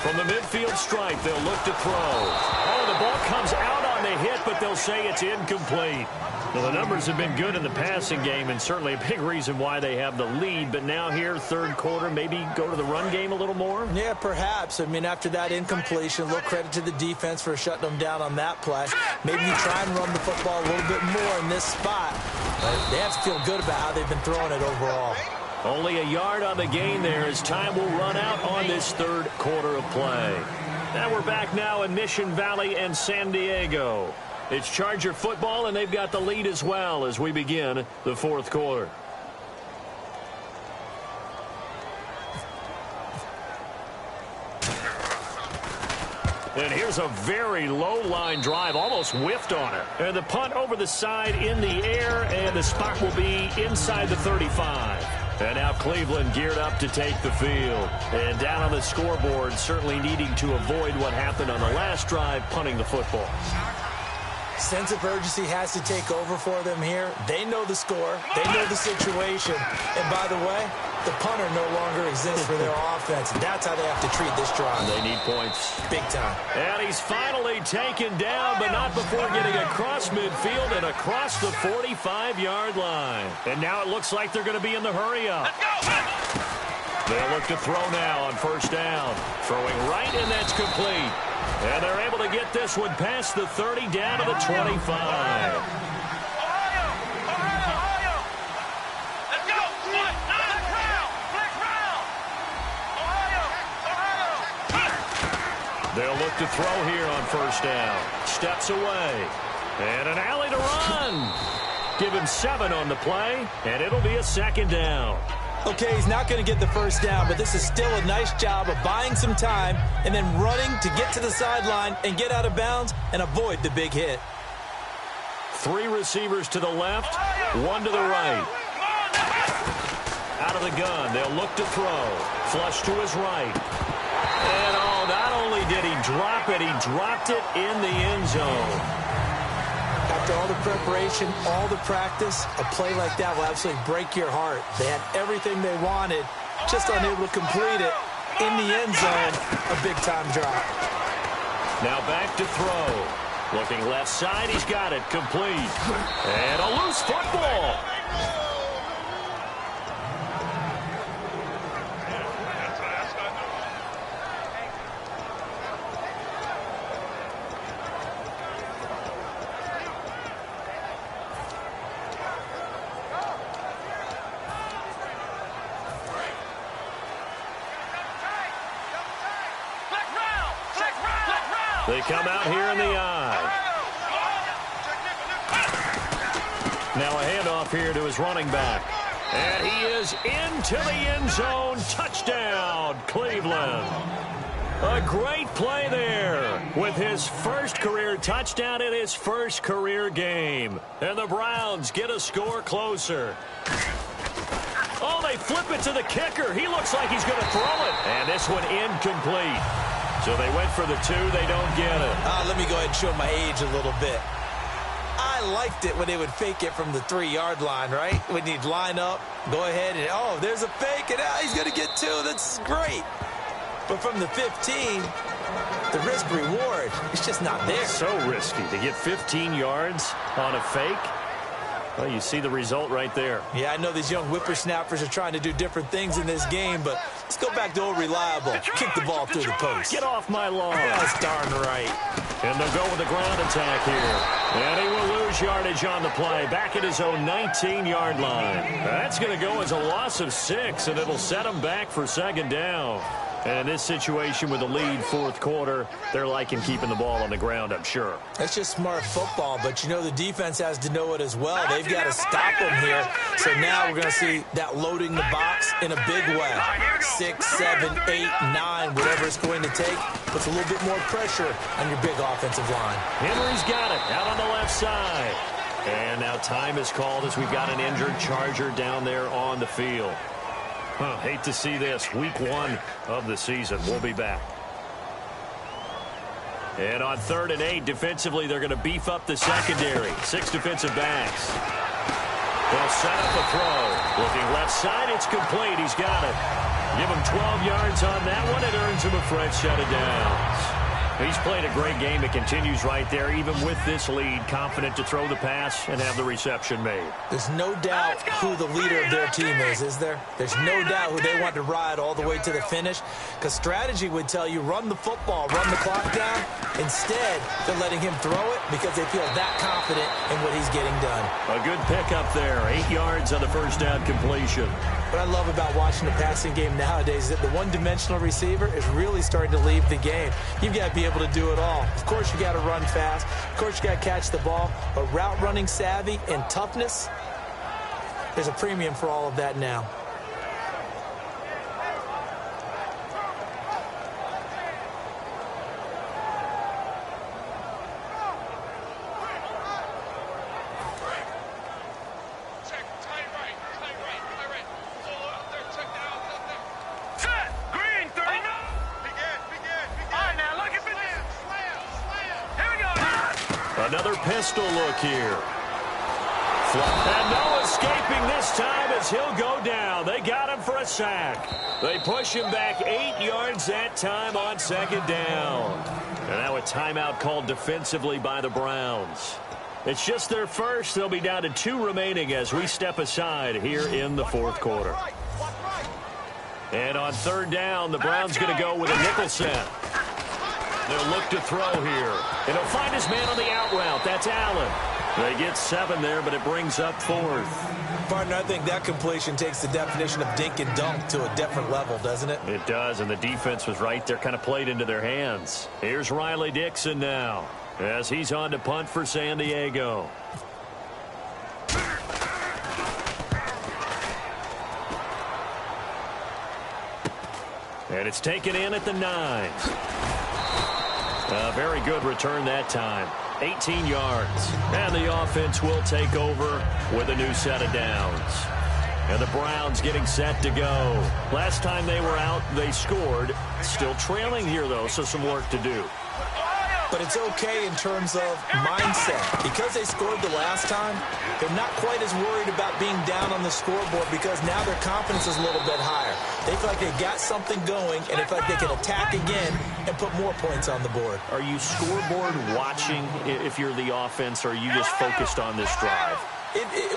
From the midfield stripe, they'll look to throw. Oh, the ball comes out on the hit, but they'll say it's incomplete. Well, the numbers have been good in the passing game, and certainly a big reason why they have the lead. But now here, 3rd quarter, maybe go to the run game a little more? Yeah, perhaps. I mean, after that incompletion, a little credit to the defense for shutting them down on that play. Maybe you try and run the football a little bit more in this spot. But they have to feel good about how they've been throwing it overall. Only a yard on the gain there as time will run out on this 3rd quarter of play. Now we're back now in Mission Valley and San Diego. It's Charger football, and they've got the lead as well as we begin the 4th quarter. And here's a very low-line drive, almost whiffed on it. And the punt over the side in the air, and the spot will be inside the 35. And now Cleveland geared up to take the field. And down on the scoreboard, certainly needing to avoid what happened on the last drive, punting the football. Sense of urgency has to take over for them here. They know the score. They know the situation. And by the way, the punter no longer exists for their offense. That's how they have to treat this drive. They need points. Big time. And he's finally taken down, but not before getting across midfield and across the 45-yard line. And now it looks like they're going to be in the hurry-up. They'll look to throw now on first down. Throwing right, and that's complete. And they're able to get this one past the 30 down to the 25. They'll look to throw here on first down. Steps away. And an alley to run. Give him 7 on the play, and it'll be a second down. Okay, he's not going to get the first down, but this is still a nice job of buying some time and then running to get to the sideline and get out of bounds and avoid the big hit. 3 receivers to the left, 1 to the right. Out of the gun, they'll look to throw. Flush to his right. And not only did he drop it, he dropped it in the end zone. After all the preparation, all the practice, a play like that will absolutely break your heart. They had everything they wanted, just unable to complete it. In the end zone, a big-time drop. Now back to throw. Looking left side, he's got it, complete. And a loose football. They come out here in the eye. Now a handoff here to his running back. And he is into the end zone. Touchdown, Cleveland. A great play there with his first career touchdown in his first career game. And the Browns get a score closer. Oh, they flip it to the kicker. He looks like he's going to throw it. And this one incomplete. So they went for the 2. They don't get it. Let me go ahead and show my age a little bit. I liked it when they would fake it from the 3-yard line, right? When you'd line up, go ahead and, oh, there's a fake, and he's going to get 2. That's great. But from the 15, the risk-reward, it's just not there. So risky to get 15 yards on a fake. Well, you see the result right there. Yeah, I know these young whippersnappers are trying to do different things in this game, but let's go back to old reliable. Kick the ball through the post. Get off my lawn. That's darn right. And they'll go with the ground attack here. And he will lose yardage on the play. Back at his own 19-yard line. That's going to go as a loss of 6, and it'll set him back for second down. And in this situation with the lead fourth quarter, they're liking keeping the ball on the ground, I'm sure. That's just smart football, but you know the defense has to know it as well. They've got to stop them here. So now we're going to see that loading the box in a big way. 6, 7, 8, 9, whatever it's going to take, puts a little bit more pressure on your big offensive line. Henry's got it out on the left side. And now time is called as we've got an injured Charger down there on the field. Hate to see this. Week 1 of the season. We'll be back. And on 3rd and 8, defensively, they're going to beef up the secondary. 6 defensive backs. They'll set up a throw. Looking left side, it's complete. He's got it. Give him 12 yards on that one. It earns him a fresh set of downs. He's played a great game. It continues right there, even with this lead. Confident to throw the pass and have the reception made. There's no doubt who the leader of their team is there? There's no doubt who they want to ride all the way to the finish. Because strategy would tell you, run the football, run the clock down. Instead, they're letting him throw it because they feel that confident in what he's getting done. A good pickup there. 8 yards on the first down completion. What I love about watching the passing game nowadays is that the one-dimensional receiver is really starting to leave the game. You've got to be able to do it all. Of course, you got to run fast. Of course, you got to catch the ball. But route running savvy and toughness, there's a premium for all of that now. Another pistol look here. And no escaping this time as he'll go down. They got him for a sack. They push him back 8 yards that time on second down. And now a timeout called defensively by the Browns. It's just their first. They'll be down to 2 remaining as we step aside here in the fourth quarter. And on third down, the Browns going to go with a nickel set. They'll look to throw here. And he'll find his man on the out route. That's Allen. They get 7 there, but it brings up 4th. Partner, I think that completion takes the definition of dink and dunk to a different level, doesn't it? It does, and the defense was right there, kind of played into their hands. Here's Riley Dixon now, as he's on to punt for San Diego. And it's taken in at the 9. A very good return that time. 18 yards. And the offense will take over with a new set of downs. And the Browns getting set to go. Last time they were out, they scored. Still trailing here, though, so some work to do. But it's okay in terms of mindset. Because they scored the last time, they're not quite as worried about being down on the scoreboard because now their confidence is a little bit higher. They feel like they've got something going, and they feel like they can attack again and put more points on the board. Are you scoreboard watching if you're the offense, or are you just focused on this drive?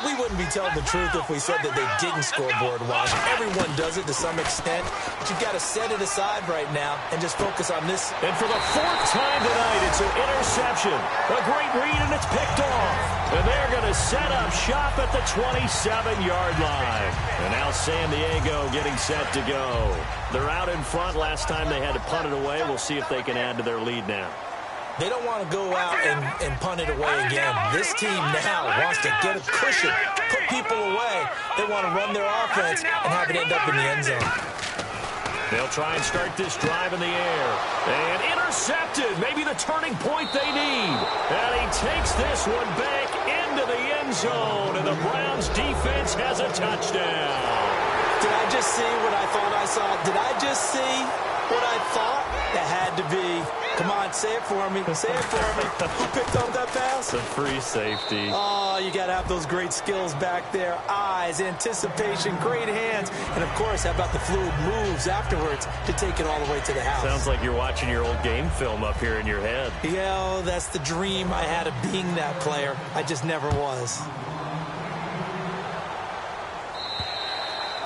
We wouldn't be telling the truth if we said that they didn't scoreboard watch. Everyone does it to some extent, but you've got to set it aside right now and just focus on this. And for the 4th time tonight, it's an interception. A great read, and it's picked off. And they're going to set up shop at the 27-yard line. And now San Diego getting set to go. They're out in front. Last time they had to punt it away. We'll see if they can add to their lead now. They don't want to go out and punt it away again. This team now wants to get a cushion, put people away. They want to run their offense and have it end up in the end zone. They'll try and start this drive in the air. And intercepted. Maybe the turning point they need. And he takes this one back into the end zone. And the Browns defense has a touchdown. Did I just see what I thought I saw? Did I just see what I thought? That had to be. Come on, say it for me. Say it for me. Who picked up that pass? The free safety. Oh, you got to have those great skills back there. Eyes, anticipation, great hands. And, of course, how about the fluid moves afterwards to take it all the way to the house? Sounds like you're watching your old game film up here in your head. Yeah, that's the dream I had of being that player. I just never was.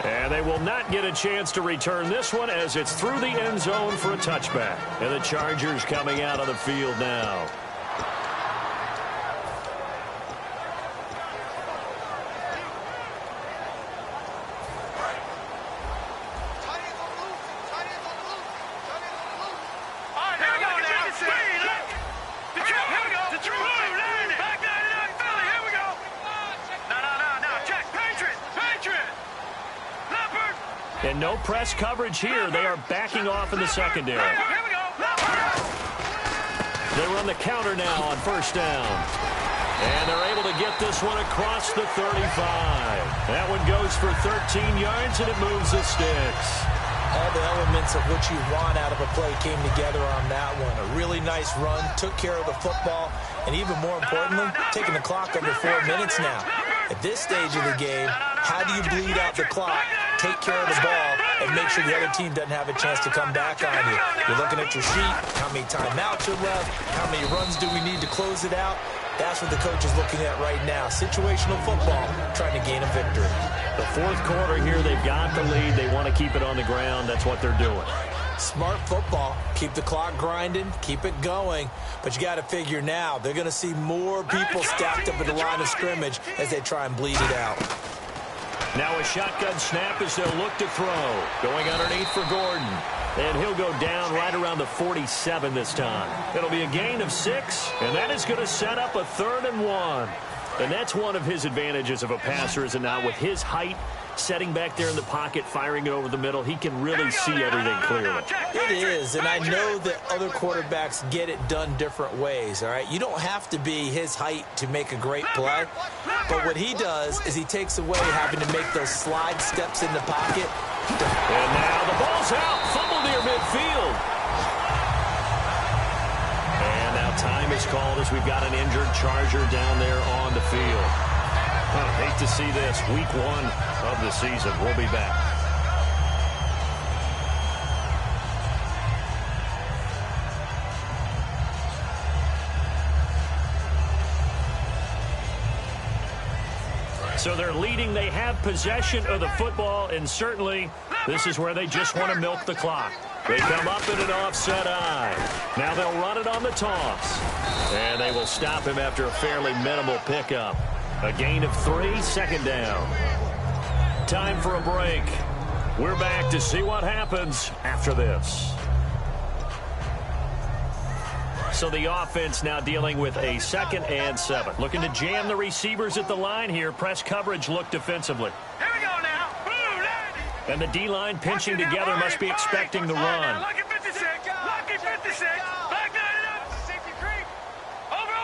And they will not get a chance to return this one as it's through the end zone for a touchback. And the Chargers coming out on the field now. And no press coverage here. They are backing off in the secondary. They run the counter now on first down. And they're able to get this one across the 35. That one goes for 13 yards, and it moves the sticks. All the elements of what you want out of a play came together on that one. A really nice run, took care of the football, and even more importantly, taking the clock under 4 minutes now. At this stage of the game, how do you bleed out the clock, take care of the ball, and make sure the other team doesn't have a chance to come back on you? You're looking at your sheet, how many timeouts are left, how many runs do we need to close it out? That's what the coach is looking at right now. Situational football, trying to gain a victory. The 4th quarter here, they've got the lead. They want to keep it on the ground. That's what they're doing. Smart football. Keep the clock grinding. Keep it going. But you got to figure now, they're going to see more people stacked up at the line of scrimmage as they try and bleed it out. Now a shotgun snap as they'll look to throw. Going underneath for Gordon. And he'll go down right around the 47 this time. It'll be a gain of 6, and that is going to set up a 3rd and 1. And that's one of his advantages of a passer, is it not? With his height, setting back there in the pocket, firing it over the middle, he can really see everything clearly. It is, and I know that other quarterbacks get it done different ways, all right? You don't have to be his height to make a great play, but what he does is he takes away having to make those slide steps in the pocket. And now the ball's out, fumble near midfield. And now time is called as we've got an injured Charger down there on the field. Hate to see this. Week 1 of the season. We'll be back. So they're leading. They have possession of the football, and certainly this is where they just want to milk the clock. They come up in an offset eye. Now they'll run it on the toss. And they will stop him after a fairly minimal pickup. A gain of 3, second down. Time for a break. We're back to see what happens after this. So the offense now dealing with a 2nd and 7. Looking to jam the receivers at the line here. Press coverage look defensively. Here we go now. And the D-line pinching together must be expecting the run. Lucky 56. Lucky 56. Back 9 up. Safety creep. Over.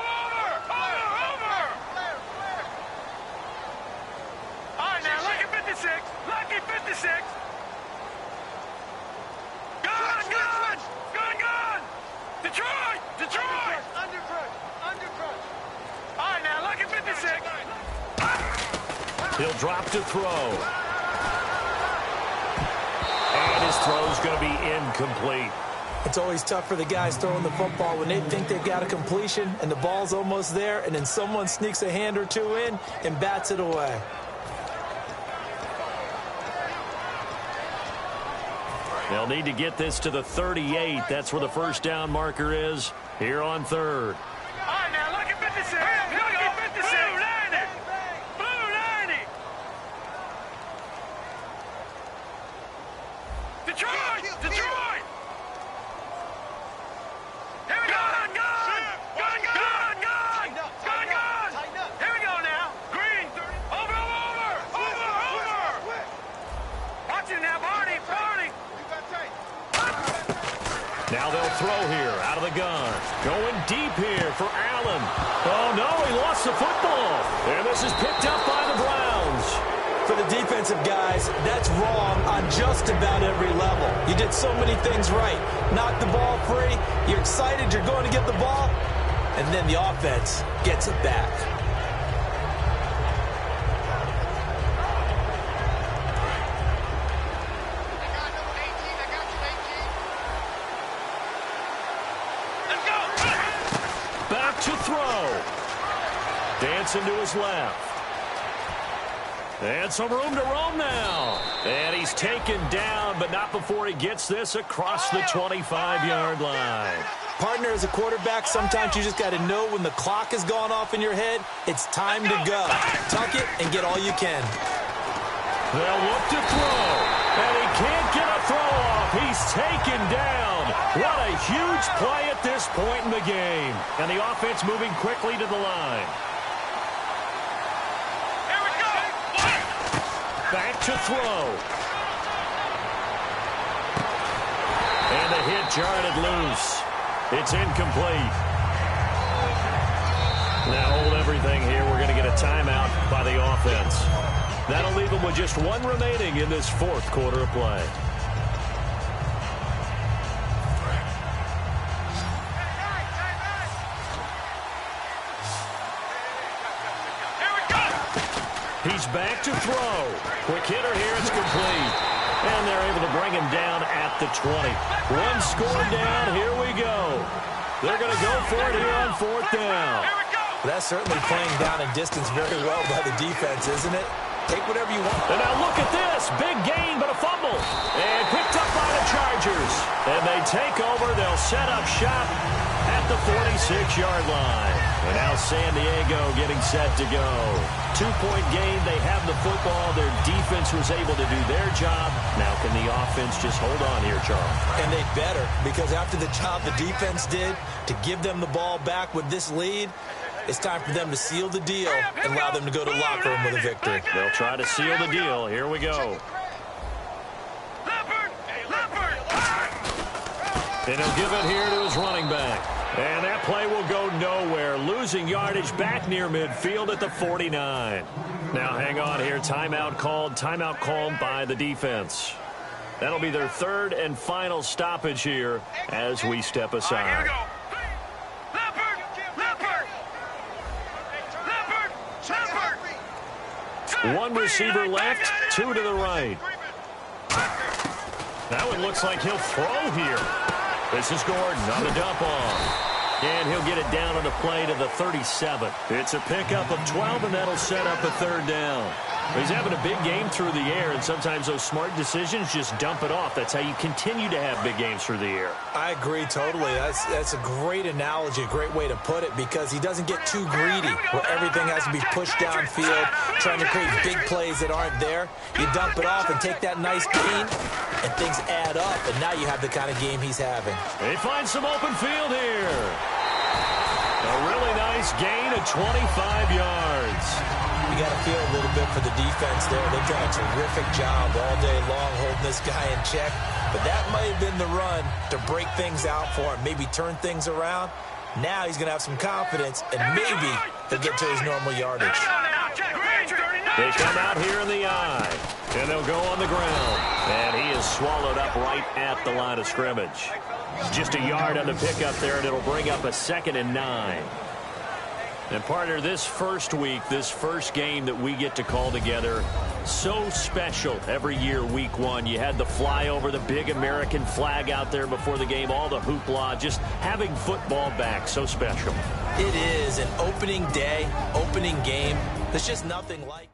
All right, now, Lucky 56. Lucky 56. Gun. Detroit. Undercrush. All right, now, Lucky 56. He'll drop to throw. And his throw's going to be incomplete. It's always tough for the guys throwing the football when they think they've got a completion and the ball's almost there, and then someone sneaks a hand or two in and bats it away. They'll need to get this to the 38. That's where the first down marker is here on 3rd. All right, now, Lucky 56. Lucky 56. Blue 90. Detroit. Here we go. Gun. Here we go now. Green. Over. Watch it now, Barney. Now they'll throw here out of the gun. Going deep here for Allen. Oh, no, he lost the football. And this is picked up by the Browns. For the defensive guys, that's wrong on just about every level. You did so many things right. Knock the ball free. You're excited you're going to get the ball. And then the offense gets it back. To throw. Dancing to his left. And some room to roam now. And he's taken down, but not before he gets this across the 25-yard line. Partner, as a quarterback, sometimes you just got to know when the clock has gone off in your head, it's time to go. Tuck it and get all you can. They'll look to throw. And he can't get a throw off. He's taken down. What a huge play at this point in the game. And the offense moving quickly to the line. Here we go. Back to throw. And the hit jarred it loose. It's incomplete. Now hold everything here. We're going to get a timeout by the offense. That'll leave them with just 1 remaining in this 4th quarter of play. He's back to throw. Quick hitter here. It's complete. And they're able to bring him down at the 20. 1 score down. Here we go. They're going to go for it here on 4th down. That's certainly playing down in distance very well by the defense, isn't it? Take whatever you want. And now look at this. Big gain, but a fumble. And picked up by the Chargers. And they take over. They'll set up shop at the 46-yard line. And now San Diego getting set to go. 2-point game. They have the football. Their defense was able to do their job. Now can the offense just hold on here, Charles? And they better, because after the job the defense did to give them the ball back with this lead, it's time for them to seal the deal and allow them to go to the locker room with a victory. They'll try to seal the deal. Here we go. And he'll give it here to his running back. And that play will go nowhere. Losing yardage back near midfield at the 49. Now hang on here. Timeout called by the defense. That'll be their 3rd and final stoppage here as we step aside. Here we go. One receiver left, 2 to the right. Now it looks like he'll throw here. This is Gordon on the dump off. And he'll get it down on the play to the 37. It's a pickup of 12, and that'll set up a third down. He's having a big game through the air, and sometimes those smart decisions just dump it off. That's how you continue to have big games through the air. I agree totally. That's a great analogy, a great way to put it, because he doesn't get too greedy where everything has to be pushed downfield, trying to create big plays that aren't there. You dump it off and take that nice gain, and things add up, and now you have the kind of game he's having. They find some open field here. A really nice gain of 25 yards. You got to feel a little bit for the defense there. They've done a terrific job all day long holding this guy in check. But that might have been the run to break things out for him, maybe turn things around. Now he's going to have some confidence, and maybe he'll get to his normal yardage. They come out here in the eye, and they'll go on the ground. And he is swallowed up right at the line of scrimmage. Just a yard on the pickup there, and it'll bring up a 2nd and 9. And partner, this first week, this first game that we get to call together, so special every year, week 1. You had the flyover, the big American flag out there before the game, all the hoopla, just having football back, so special. It is an opening day, opening game. There's just nothing like